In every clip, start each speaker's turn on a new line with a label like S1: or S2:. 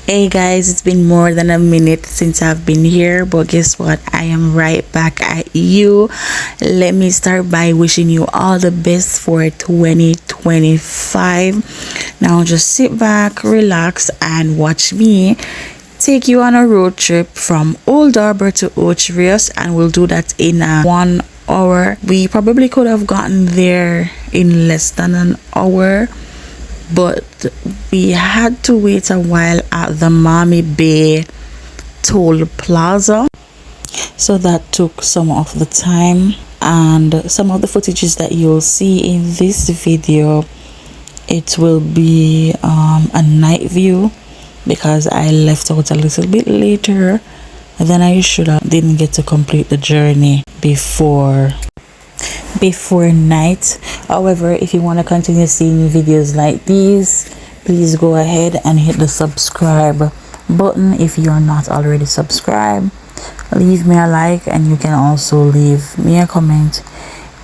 S1: Hey guys, it's been more than a minute since I've been here, but guess what? I am right back at you. Let me start by wishing you all the best for 2025. Now just sit back, relax, and watch me take you on a road trip from Old Harbour to Ocho Rios, and we'll do that in 1 hour. We probably could have gotten there in less than an hour, but we had to wait a while at the Miami Bay Toll Plaza, so that took some of the time. And some of the footages that you'll see in this video, it will be a night view because I left out a little bit later than I should have. Didn't get to complete the journey before night. However, if you want to continue seeing videos like these, please go ahead and hit the subscribe button. If you're not already subscribed, leave me a like, and you can also leave me a comment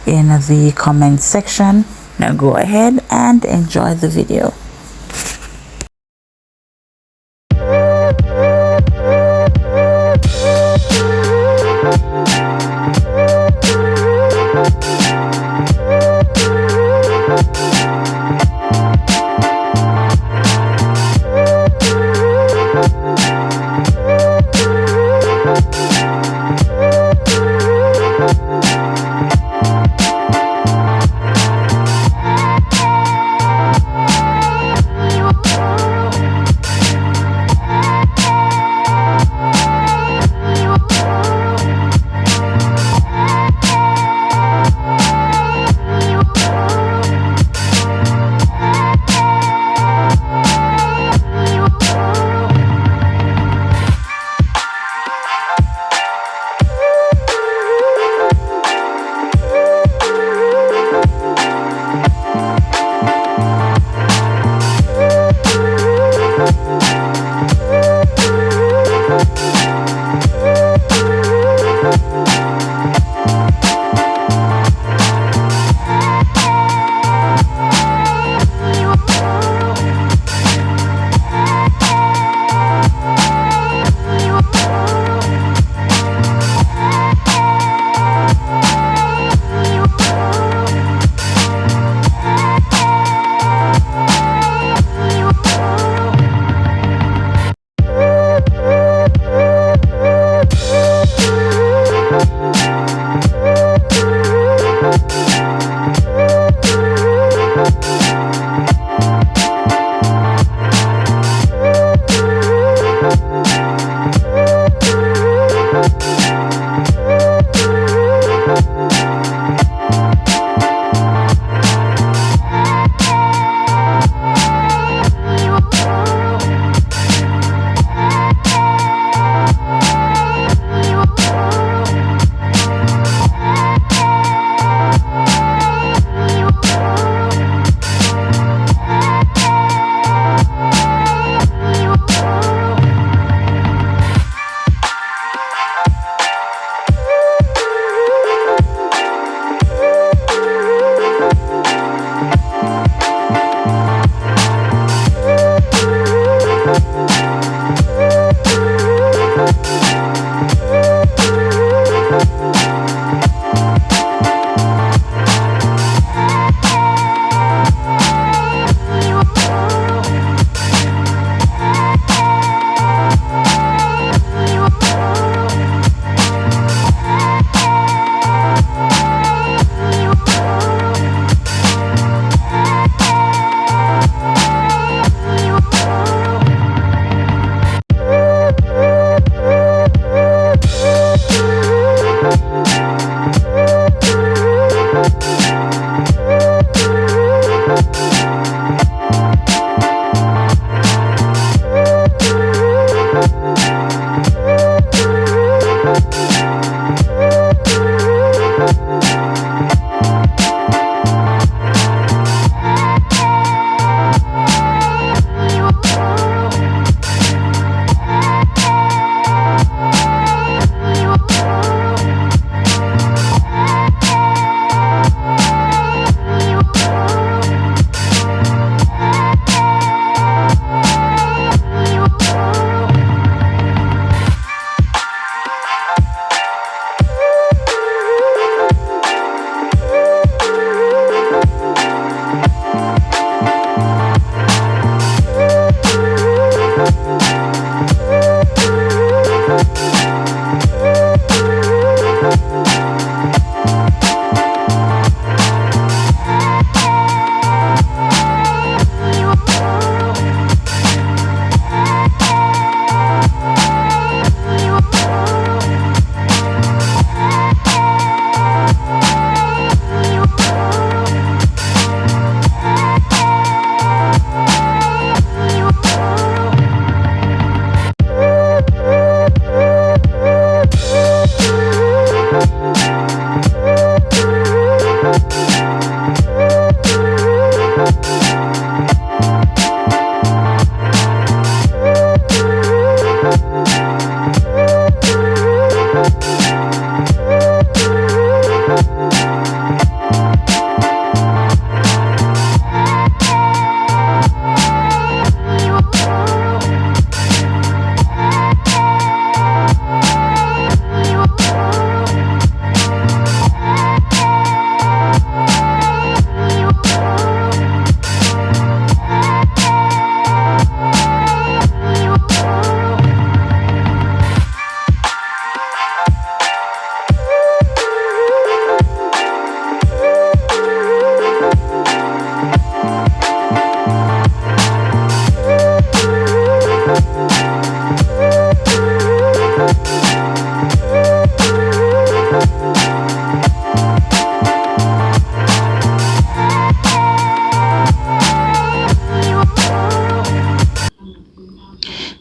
S1: in the comment section. Now go ahead and enjoy the video.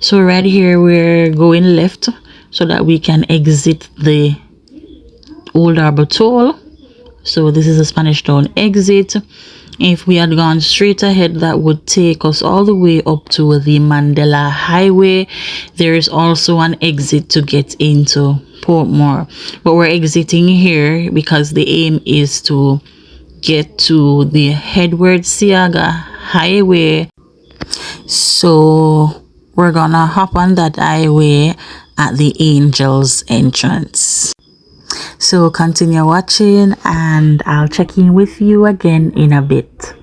S1: So right here we're going left so that we can exit the Old Harbour toll. So this is a Spanish Town exit. If we had gone straight ahead, that would take us all the way up to the Mandela Highway. There is also an exit to get into Portmore, but we're exiting here because the aim is to get to the Edward Siaga Highway. So we're gonna hop on that highway at the Angels entrance. So continue watching and I'll check in with you again in a bit.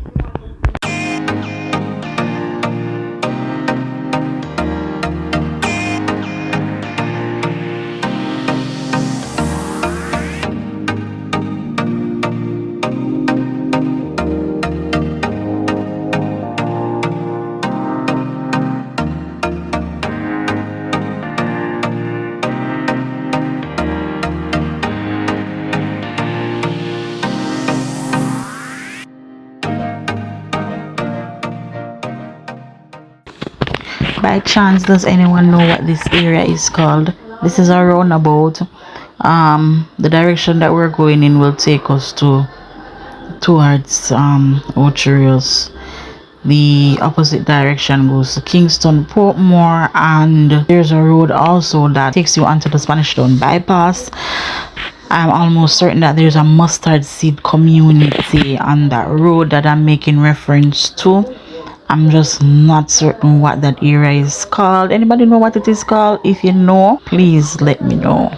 S1: By chance, does anyone know what this area is called? This is a roundabout. The direction that we're going in will take us towards Ocho Rios. The opposite direction goes to Kingston, Portmore, and there's a road also that takes you onto the Spanish Town bypass. I'm almost certain that there's a mustard seed community on that road that I'm making reference to. I'm just not certain what that area is called. Anybody know what it is called? If you know, please let me know.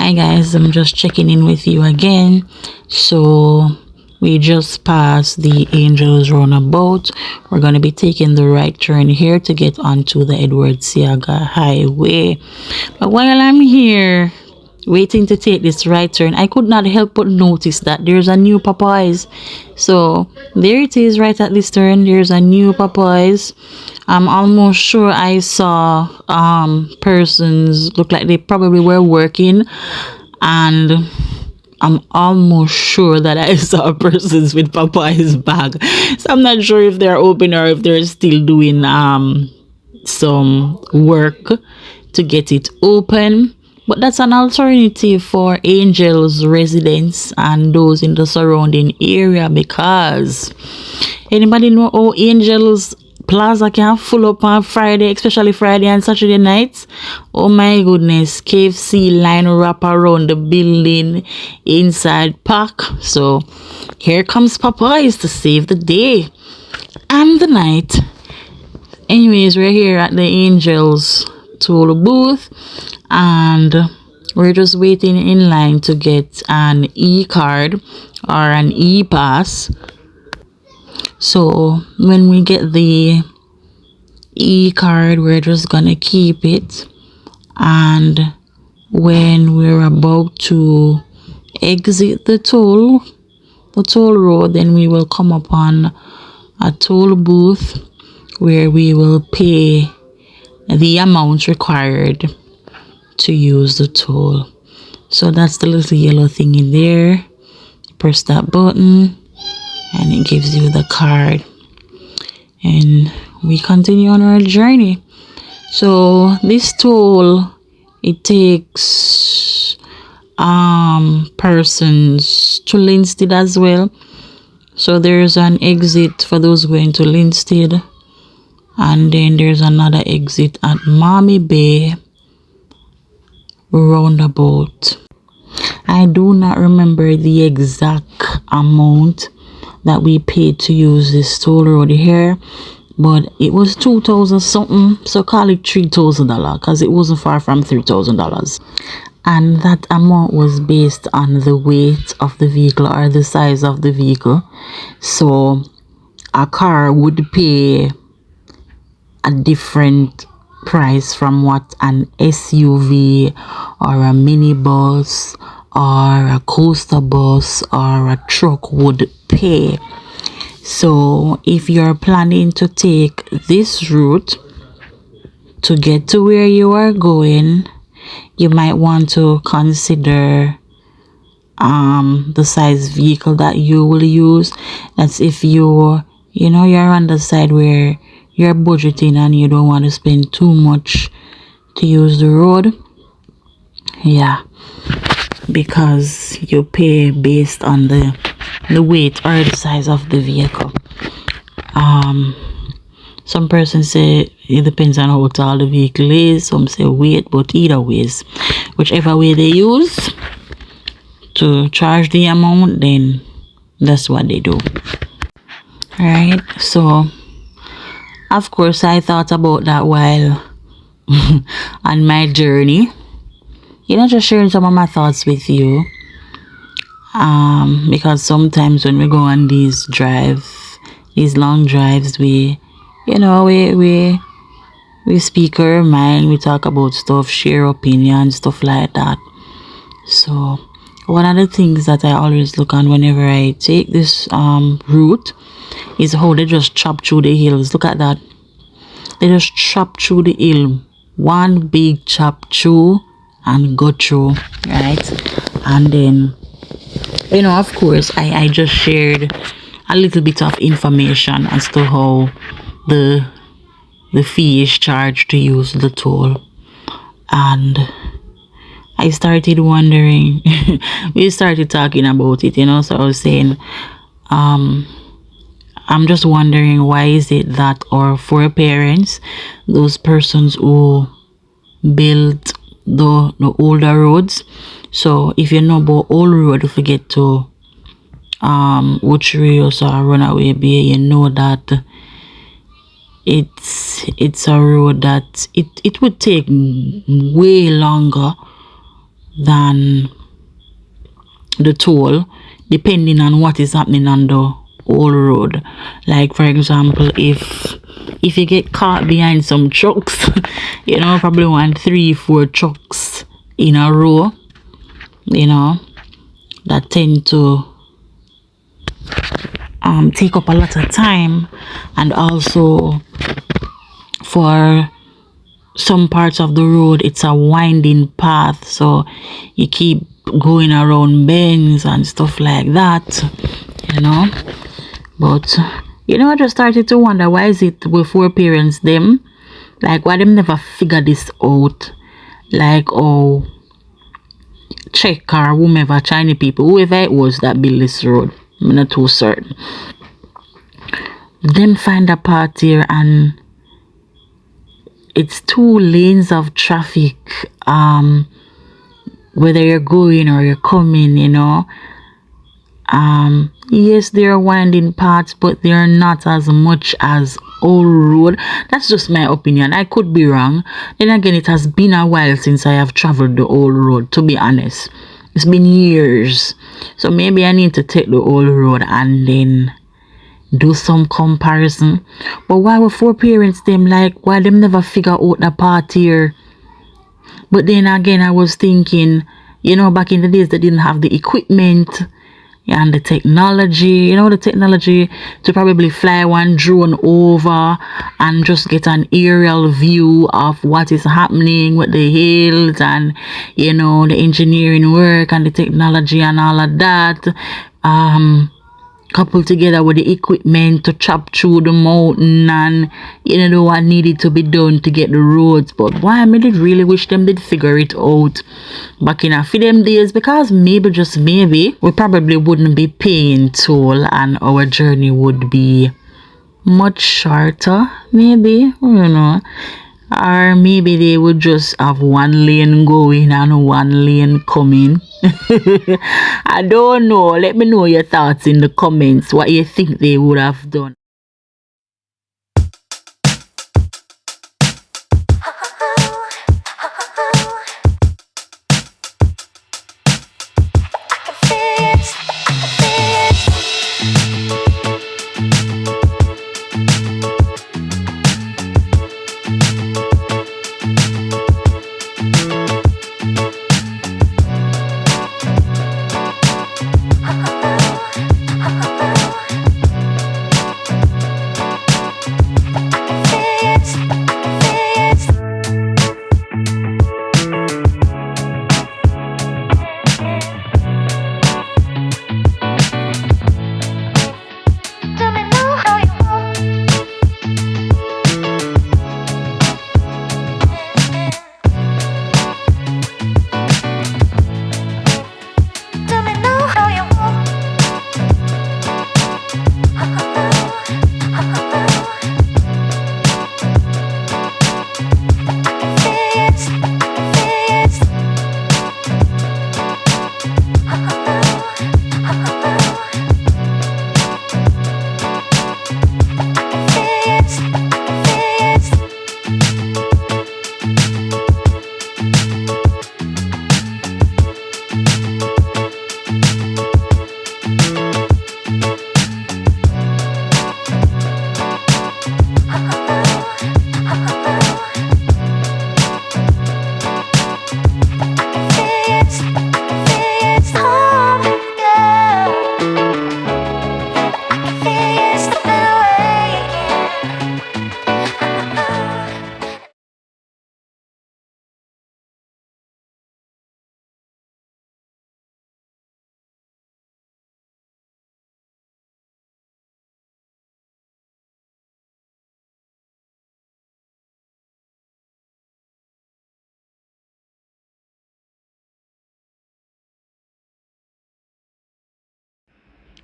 S1: Hi guys, I'm just checking in with you again. So we just passed the Angels Roundabout. We're going to be taking the right turn here to get onto the Edward Seaga Highway. But while I'm here waiting to take this right turn, I could not help but notice that there's a new Popeyes. So there it is, right at this turn. There's a new Popeyes. I'm almost sure I saw persons look like they probably were working, and I'm almost sure that I saw persons with Popeye's bag. So I'm not sure if they're open or if they're still doing some work to get it open. But that's an alternative for Angels residents and those in the surrounding area, because anybody know how Angels Plaza can full up on Friday, especially Friday and Saturday nights? Oh my goodness, KFC line wrap around the building, inside park. So here comes Popeyes to save the day and the night. Anyways, we're here at the Angels toll booth and we're just waiting in line to get an e-card or an e-pass. So when we get the e-card, we're just gonna keep it, and when we're about to exit the toll road, then we will come upon a toll booth where we will pay the amount required to use the toll. So that's the little yellow thing in there. Press that button and it gives you the card, and we continue on our journey. So this toll, it takes persons to Linstead as well. So there's an exit for those going to Linstead, and then there's another exit at Mommy Bay roundabout. I do not remember the exact amount that we paid to use this toll road here, but it was 2,000 something, so call it $3,000, because it wasn't far from $3,000. And that amount was based on the weight of the vehicle or the size of the vehicle. So a car would pay a different price from what an SUV or a minibus or a coaster bus or a truck would pay. So if you're planning to take this route to get to where you are going, you might want to consider the size vehicle that you will use. That's if you're on the side where you're budgeting and you don't want to spend too much to use the road. Yeah, because you pay based on the weight or the size of the vehicle. Some persons say it depends on how tall the vehicle is. Some say weight, but either ways, whichever way they use to charge the amount, then that's what they do. Right, so of course I thought about that while on my journey, just sharing some of my thoughts with you, because sometimes when we go on these long drives, we speak our mind, we talk about stuff, share opinions, stuff like that. So one of the things that I always look on whenever I take this route is how they just chop through the hills. Look at that. They just chop through the hill. One big chop through and go through, right? And then, of course, I just shared a little bit of information as to how the fee is charged to use the toll. And I started wondering, we started talking about it, so I was saying, I'm just wondering, why is it that our foreparents, those persons who built the older roads, so if you know about old road, if you get to Ocho Rios or Runaway Bay, you know that it's a road that it would take way longer than the toll, depending on what is happening on the whole road. Like for example, if you get caught behind some trucks, you know, probably want 3 4 trucks in a row, you know, that tend to take up a lot of time. And also for some parts of the road, it's a winding path, so you keep going around bends and stuff like that, you know. But you know, I just started to wonder, why is it with four parents them, like why them never figure this out? Like, oh, Czech or whomever, Chinese people, whoever it was that built this road, I'm not too certain, them find a part here and it's 2 lanes of traffic, whether you're going or you're coming, you know. Yes, there are winding parts, but they're not as much as Old Road. That's just my opinion. I could be wrong. Then again, it has been a while since I have traveled the Old Road, to be honest. It's been years. So maybe I need to take the Old Road and then do some comparison. But why were four parents them, like, why them never figure out the part here? But then again, I was thinking, you know, back in the days they didn't have the equipment and the technology, you know, the technology to probably fly one drone over and just get an aerial view of what is happening with the hills, and you know, the engineering work and the technology and all of that, coupled together with the equipment to chop through the mountain and you know what needed to be done to get the roads. But why I did really wish them did figure it out back in a few them days, because maybe, just maybe, we probably wouldn't be paying toll and our journey would be much shorter, maybe, you know. Or maybe they would just have 1 lane going and 1 lane coming. I don't know. Let me know your thoughts in the comments, what you think they would have done.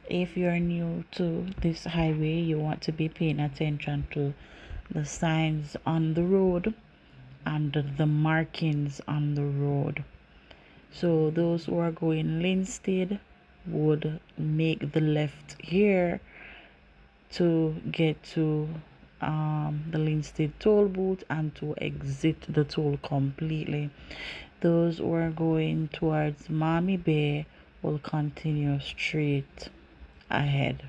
S1: If you're new to this highway, you want to be paying attention to the signs on the road and the markings on the road. So those who are going Linstead would make the left here to get to the Linstead toll booth and to exit the toll completely. Those who are going towards Mommy Bay will continue straight ahead.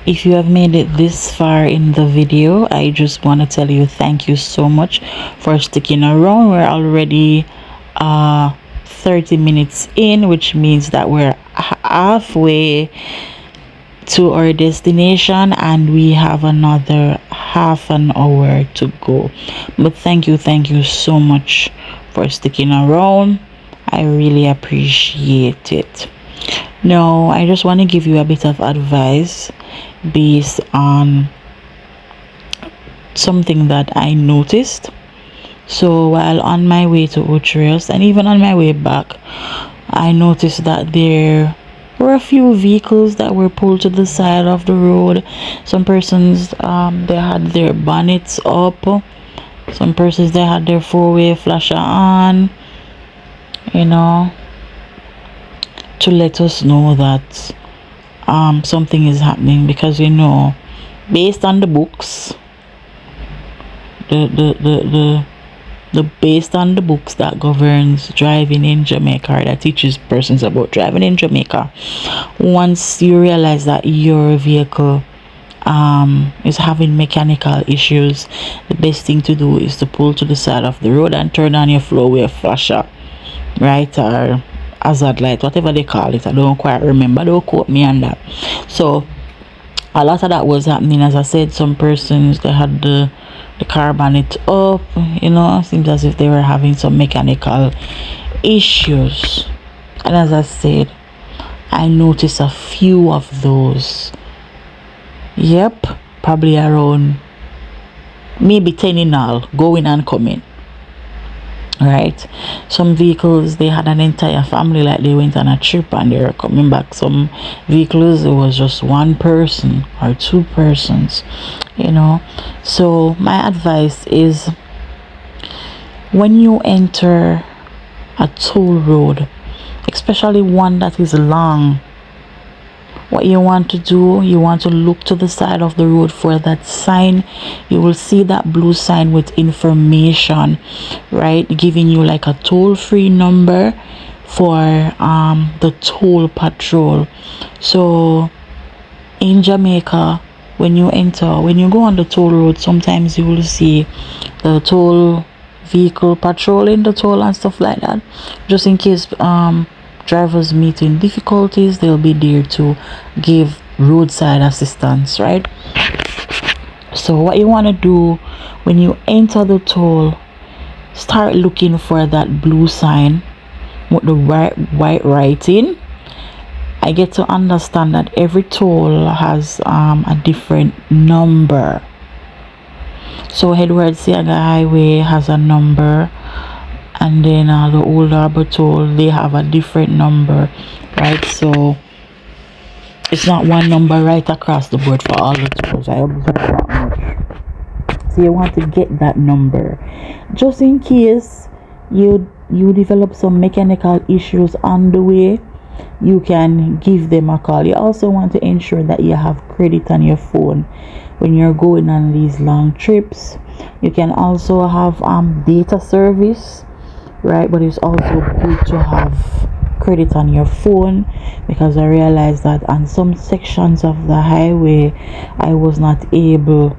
S1: If you have made it this far in the video, I just want to tell you thank you so much for sticking around. We're already 30 minutes in, which means that we're halfway to our destination and we have another half an hour to go. But thank you so much for sticking around. I really appreciate it. Now I just want to give you a bit of advice based on something that I noticed. So while on my way to Ocho Rios and even on my way back, I noticed that there were a few vehicles that were pulled to the side of the road. Some persons they had their bonnets up. Some persons they had their four-way flasher on, you know, to let us know that something is happening, because you know, based on the books, the based on the books that governs driving in Jamaica, or that teaches persons about driving in Jamaica, once you realize that your vehicle is having mechanical issues, the best thing to do is to pull to the side of the road and turn on your flow-way flasher, right, or hazard light, whatever they call it. I don't quite remember, don't quote me on that. So a lot of that was happening. As I said, some persons they had the car bonnet up, you know, seems as if they were having some mechanical issues. And as I said, I noticed a few of those. Yep, probably around maybe 10 in all, going and coming. Right, some vehicles they had an entire family, like they went on a trip and they were coming back. Some vehicles it was just one person or two persons, you know. So my advice is, when you enter a toll road, especially one that is long, what you want to do, you want to look to the side of the road for that sign. You will see that blue sign with information, right, giving you like a toll-free number for the toll patrol. So in Jamaica, when you go on the toll road, sometimes you will see the toll vehicle patrolling the toll and stuff like that, just in case drivers meeting difficulties, they'll be there to give roadside assistance, right? So what you want to do when you enter the toll, start looking for that blue sign with the white writing. I get to understand that every toll has a different number. So Edward Siaga Highway has a number, and then the Old Harbour toll, they have a different number, right? So it's not one number right across the board for all the tolls. I observe that much. So you want to get that number just in case you develop some mechanical issues on the way. You can give them a call. You also want to ensure that you have credit on your phone when you're going on these long trips. You can also have data service, right? But it's also good to have credit on your phone, because I realized that on some sections of the highway I was not able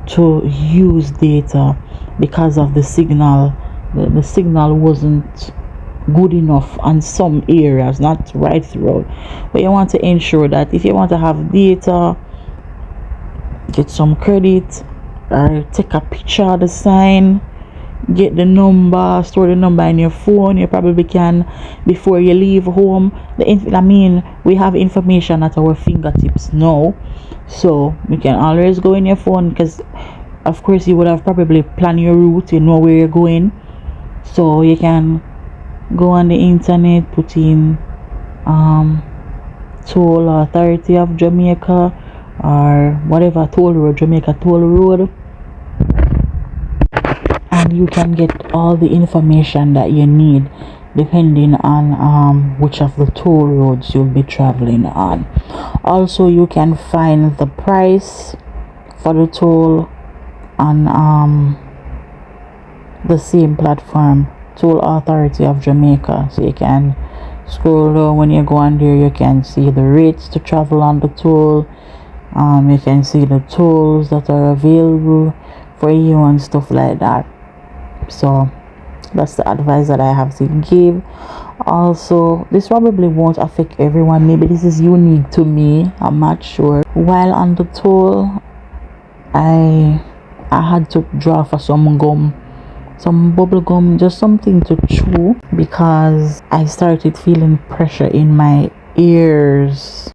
S1: to use data because of the signal. The signal wasn't good enough on some areas, not right throughout. But you want to ensure that if you want to have data, get some credit, or take a picture of the sign, get the number, store the number in your phone. You probably can, before you leave home. We have information at our fingertips now, so you can always go in your phone, because of course you would have probably planned your route, you know where you're going, so you can go on the internet, put in Toll Authority of Jamaica, or whatever toll road, Jamaica toll road, and you can get all the information that you need depending on which of the toll roads you'll be traveling on. Also, you can find the price for the toll on the same platform, Toll Authority of Jamaica. So you can scroll down. When you go on there, you can see the rates to travel on the toll. You can see the tools that are available for you and stuff like that. So that's the advice that I have to give. Also, this probably won't affect everyone. Maybe this is unique to me, I'm not sure. While on the toll, I had to draw for some gum, some bubble gum, just something to chew, because I started feeling pressure in my ears.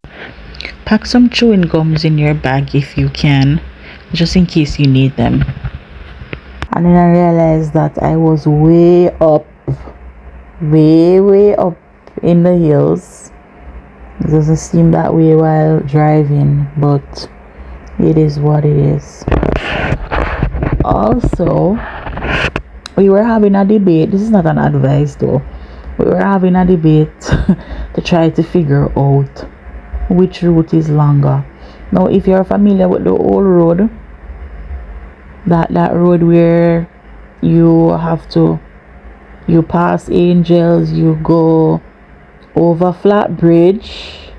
S1: Pack some chewing gums in your bag if you can, just in case you need them. And then I realized that I was way up in the hills. It doesn't seem that way while driving, but it is what it is. Also, we were having a debate. This is not an advice though. We were having a debate to try to figure out which route is longer. Now, if you're familiar with the old road, that road where you pass Angels, you go over Flat Bridge,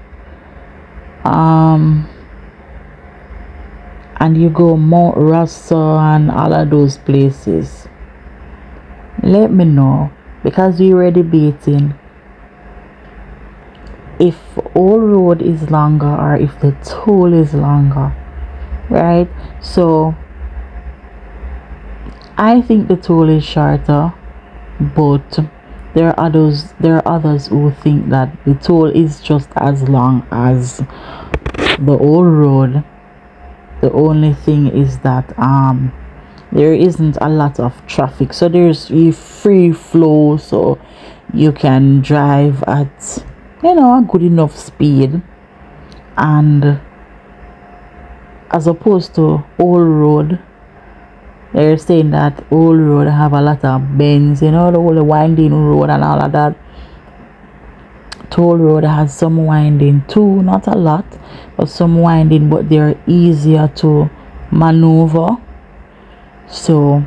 S1: and you go Mount Rasta and all of those places. Let me know, because we were debating if Old Road is longer or if the toll is longer, right? So I think the toll is shorter, but there are others who think that the toll is just as long as the old road. The only thing is that there isn't a lot of traffic, so there's a free flow, so you can drive at a good enough speed, and as opposed to old road, they're saying that old road have a lot of bends, the whole winding road and all of that. Toll road has some winding too, not a lot, but some winding, but they're easier to maneuver. So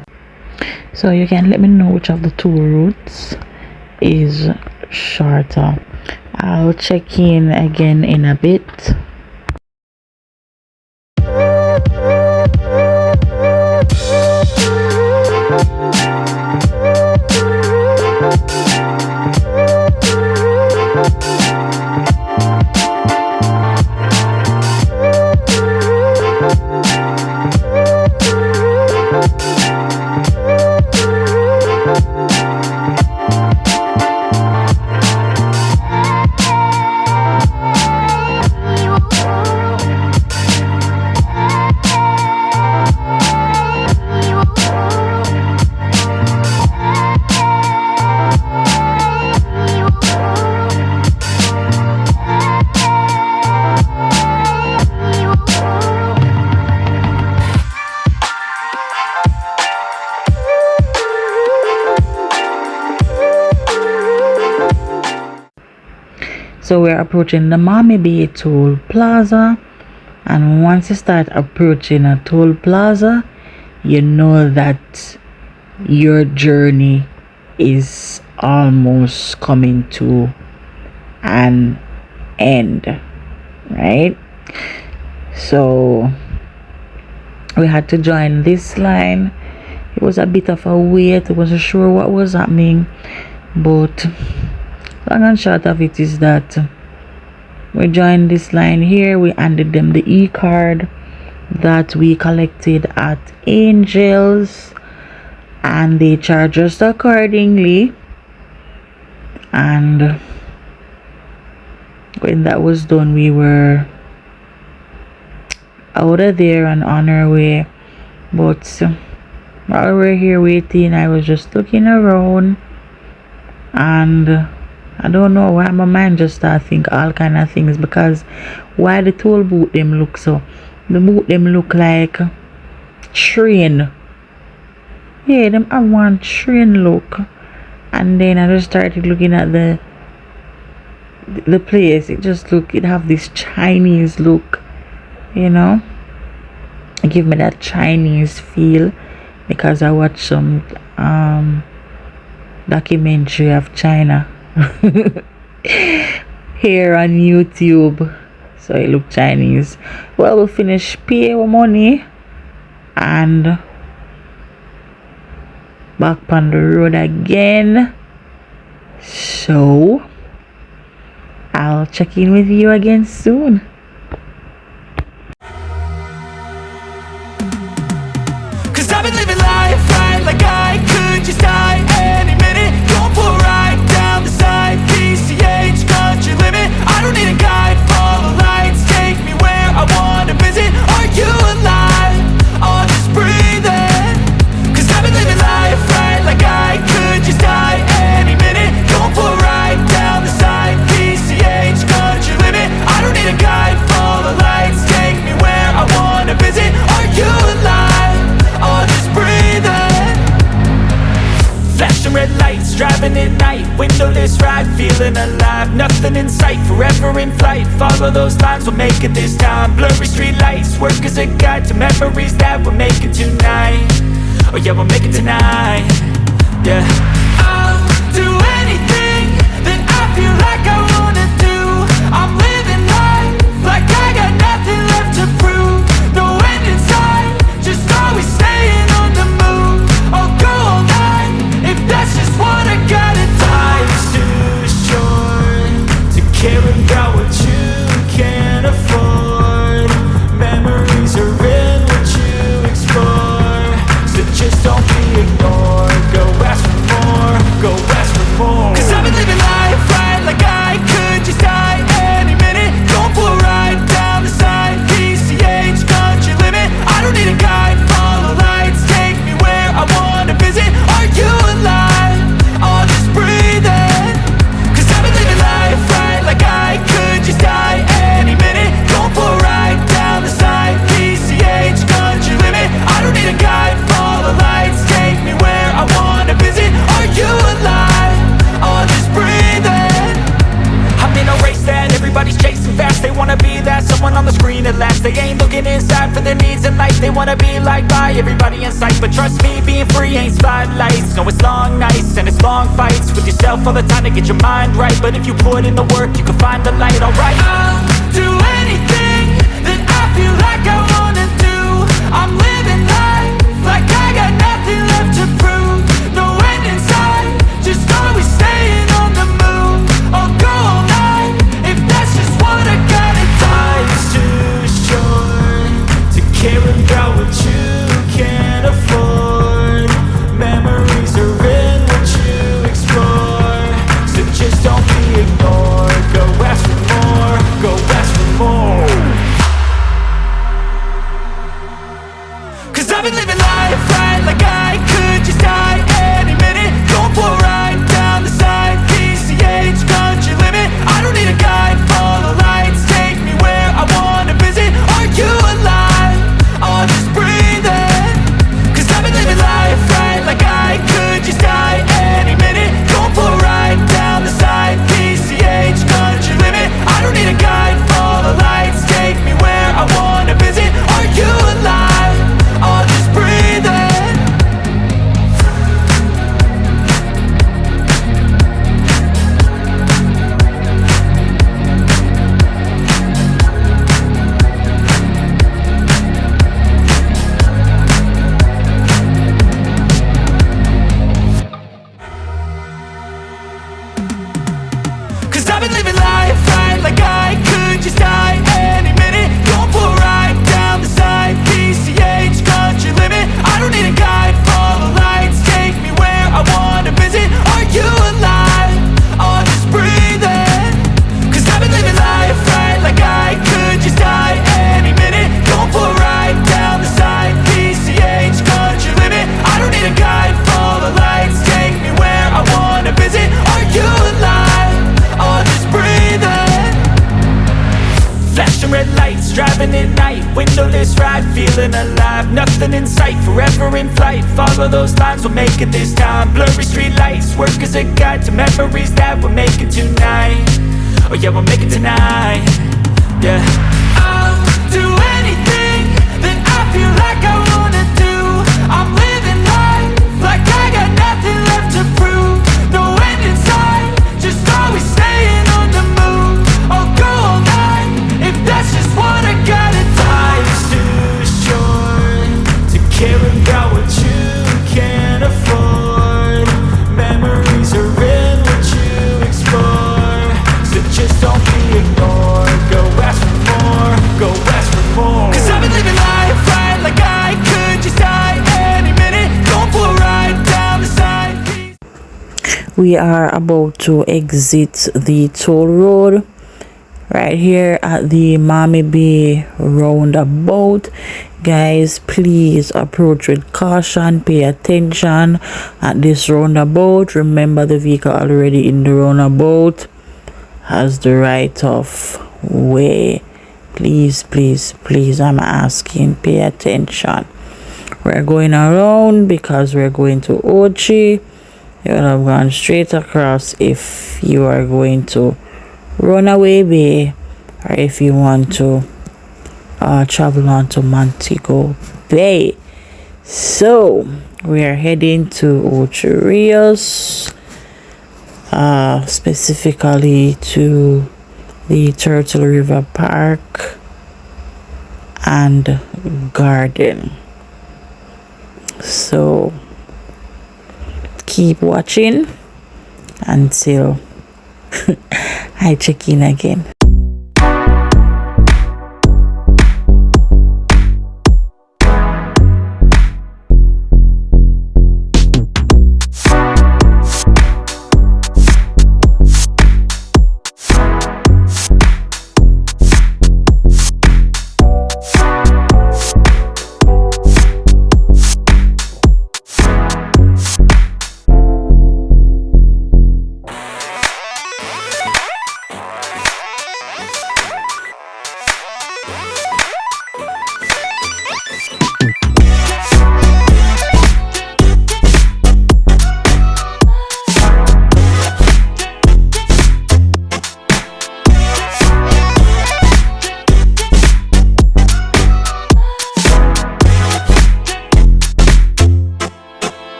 S1: you can let me know which of the two routes is shorter. I'll check in again in a bit. So we're approaching the Mommy Bay Toll Plaza, and once you start approaching a toll plaza, you know that your journey is almost coming to an end, right? So we had to join this line. It was a bit of a wait. I wasn't sure what was happening, but long and short of it is that we joined this line here. We handed them the e-card that we collected at Angels, and they charged us accordingly. And when that was done, we were out of there and on our way. But while we were here waiting, I was just looking around, and I don't know why my mind just started think all kind of things, because why the toll booth them look so, the booth them look like train. Yeah, them have one train look. And then I just started looking at the place. It have this Chinese look, it give me that Chinese feel, because I watched some documentary of China here on YouTube. so it looked Chinese. Well, we'll finish pay our money and back on the road again. So I'll check in with you again soon.
S2: Cause I've been living life right like I could just die any minute. Going for a ride down the side, PCH country limit. I don't need a guide, follow lights, take me where I wanna visit. Are you alive? Or just breathing? Cause I've been living life right like I could just die any minute. Going for a ride down the side, PCH country limit. I don't need a guide, follow lights, take me where I wanna visit. Are you alive? Or just breathing? Flashing red lights, driving at night, windowless ride, feeling alive. Nothing in sight, forever in flight. Follow those lines, we'll make it this time. Blurry street lights, work as a guide to memories that we're making tonight. Oh yeah, we'll make it tonight. Yeah. I'll do anything that I feel like I wanna do. I'm living life like I got nothing left to prove. No end in sight, just always staying on the move. I'll go all night if that's just what I gotta do. Life's too short to care about what you can't afford. Memories are in what you explore, so just don't be ignored. Go ask for more, go ask for more. Cause I've been living life right like I could just die any minute. Going for a ride down the side, PCH country limit. I don't need a guide, follow lights, take me where I wanna visit. Are you alive? Or just breathing? Cause I've been living life right like I could just die any minute. Going for a ride down the side, PCH country limit. I don't need a guide, follow lights, take me where I wanna visit. Are you alive? Or just breathing? I'm in a race that everybody's chasing fast. They wanna be that someone on the screen at last. They ain't looking inside for their needs in life. They wanna be liked by everybody in sight. But trust me, being free ain't spotlights. No, it's long nights and it's long fights with yourself all the time to get your mind right. But if you put in the work, you can find the light, alright. I'll do anything that I feel like I wanna do. I'm living life like I got nothing left to prove. No end in sight, just always staying on the move. I'll go all night if that's just what I gotta do. Life's too short to care about what you can't afford. Memories are in what you explore, so just don't be ignored. Go ask for more, go ask for more. Cause I've been living life right like I could just die any minute. Going for a ride down the side, PCH country limit. I don't need a guide, follow lights, take me where I wanna visit. Are you alive? Or just breathing? Cause I've been living life right like I could just die any minute. Going for a ride down the side, PCH country limit. I don't need a guide, follow lights, take me where I wanna visit. Are you alive? Or just breathing? Cause I've been living life right like I could just die any minute. Going for a ride down the side, PCH country limit. I don't need a guide, follow lights, take me where I wanna visit. Are you alive? Or just breathing? Cause I've been living life right like I could just die any minute. Going for a ride down the side, PCH country limit. I don't need a guide, follow lights, take me where I wanna visit. Are you alive? Or just breathing? Flashing red lights, driving at night, windowless ride, feeling alive. Nothing in sight, forever in flight. Follow those lines, we'll make it this time. Blurry street lights, work as a guide to memories that we're making tonight. Oh yeah, we'll make it tonight. Yeah. I'll do anything that I feel like I wanna do. I'm living life like I got nothing left to prove. No end in sight, just always staying on the move. I'll go all night if that's
S1: We are about to exit the toll road right here at the Miami Bay roundabout. Guys, please approach with caution, pay attention at this roundabout. Remember, the vehicle already in the roundabout has the right of way. Please, please, please, I'm asking, pay attention. We're going around because we're going to Ocho. You would have gone straight across if you are going to Runaway Bay, or if you want to travel on to Montego Bay. So we are heading to Ocho Rios, specifically to the Turtle River Park and Garden. So keep watching until I check in again.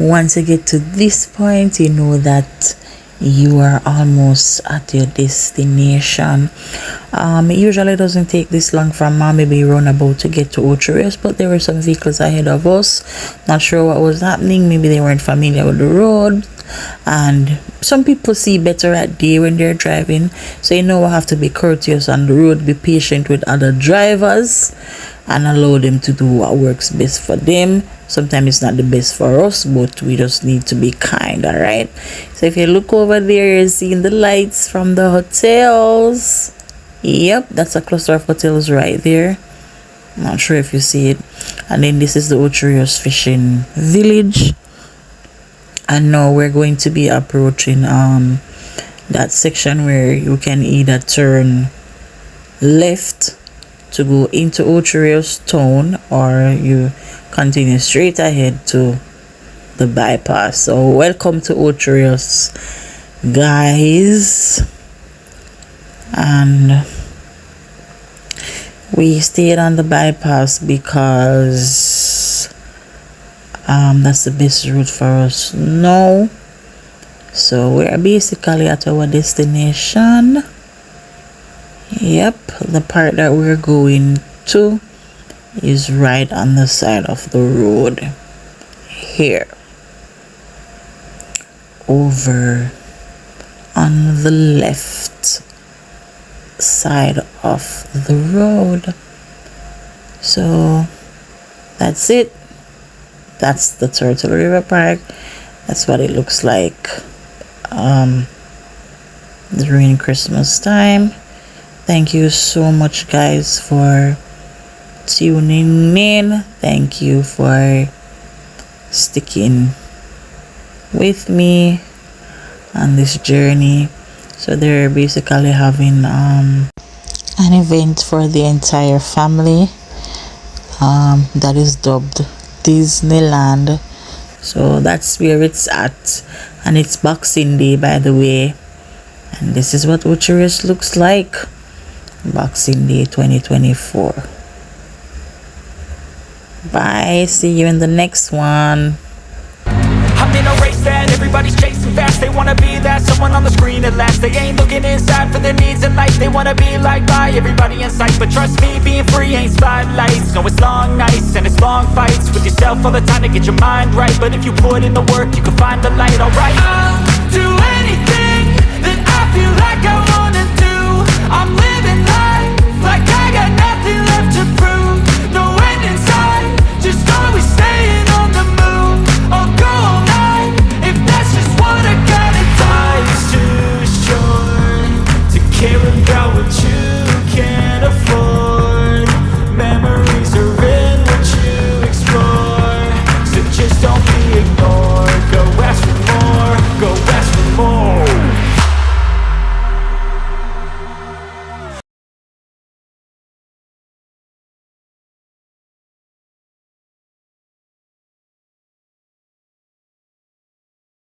S1: Once you get to this point, you know that you are almost at your destination. It usually doesn't take this long from maybe roundabout to get to Ocho Rios, but there were some vehicles ahead of us. Not sure what was happening. Maybe they weren't familiar with the road, and some people see better at day when they're driving, so you know we have to be courteous on the road, be patient with other drivers, and allow them to do what works best for them. Sometimes it's not the best for us, but we just need to be kind. All right, so if you look over there, you're seeing the lights from the hotels. Yep, that's a cluster of hotels right there. I'm not sure if you see it. And then this is the Ocho Rios fishing village, and now we're going to be approaching that section where you can either turn left to go into Ocho Rios town, or you continue straight ahead to the bypass. So welcome to Ocho Rios, guys. And we stayed on the bypass because that's the best route for us now. So we're basically at our destination. Yep, the part that we're going to is right on the side of the road here, over on the left side of the road. So that's it. That's the Turtle River Park. That's what it looks like during Christmas time. Thank you so much, guys, for tuning in. Thank you for sticking with me on this journey. So they're basically having an event for the entire family that is dubbed Disneyland. So that's where it's at, and it's Boxing Day, by the way. And this is what Ocho Rios looks like, Boxing Day 2024. Bye, see you in the next one.
S2: I'm in a race that everybody's chasing fast. They wanna be that someone on the screen at last. They ain't looking inside for their needs in life. They wanna be like by everybody in sight. But trust me, being free ain't spotlights. No, it's long nights and it's long fights with yourself all the time to get your mind right. But if you put in the work, you can find the light, alright. I'll do anything that I feel like I wanna do. I'm living life like I got nothing left to prove.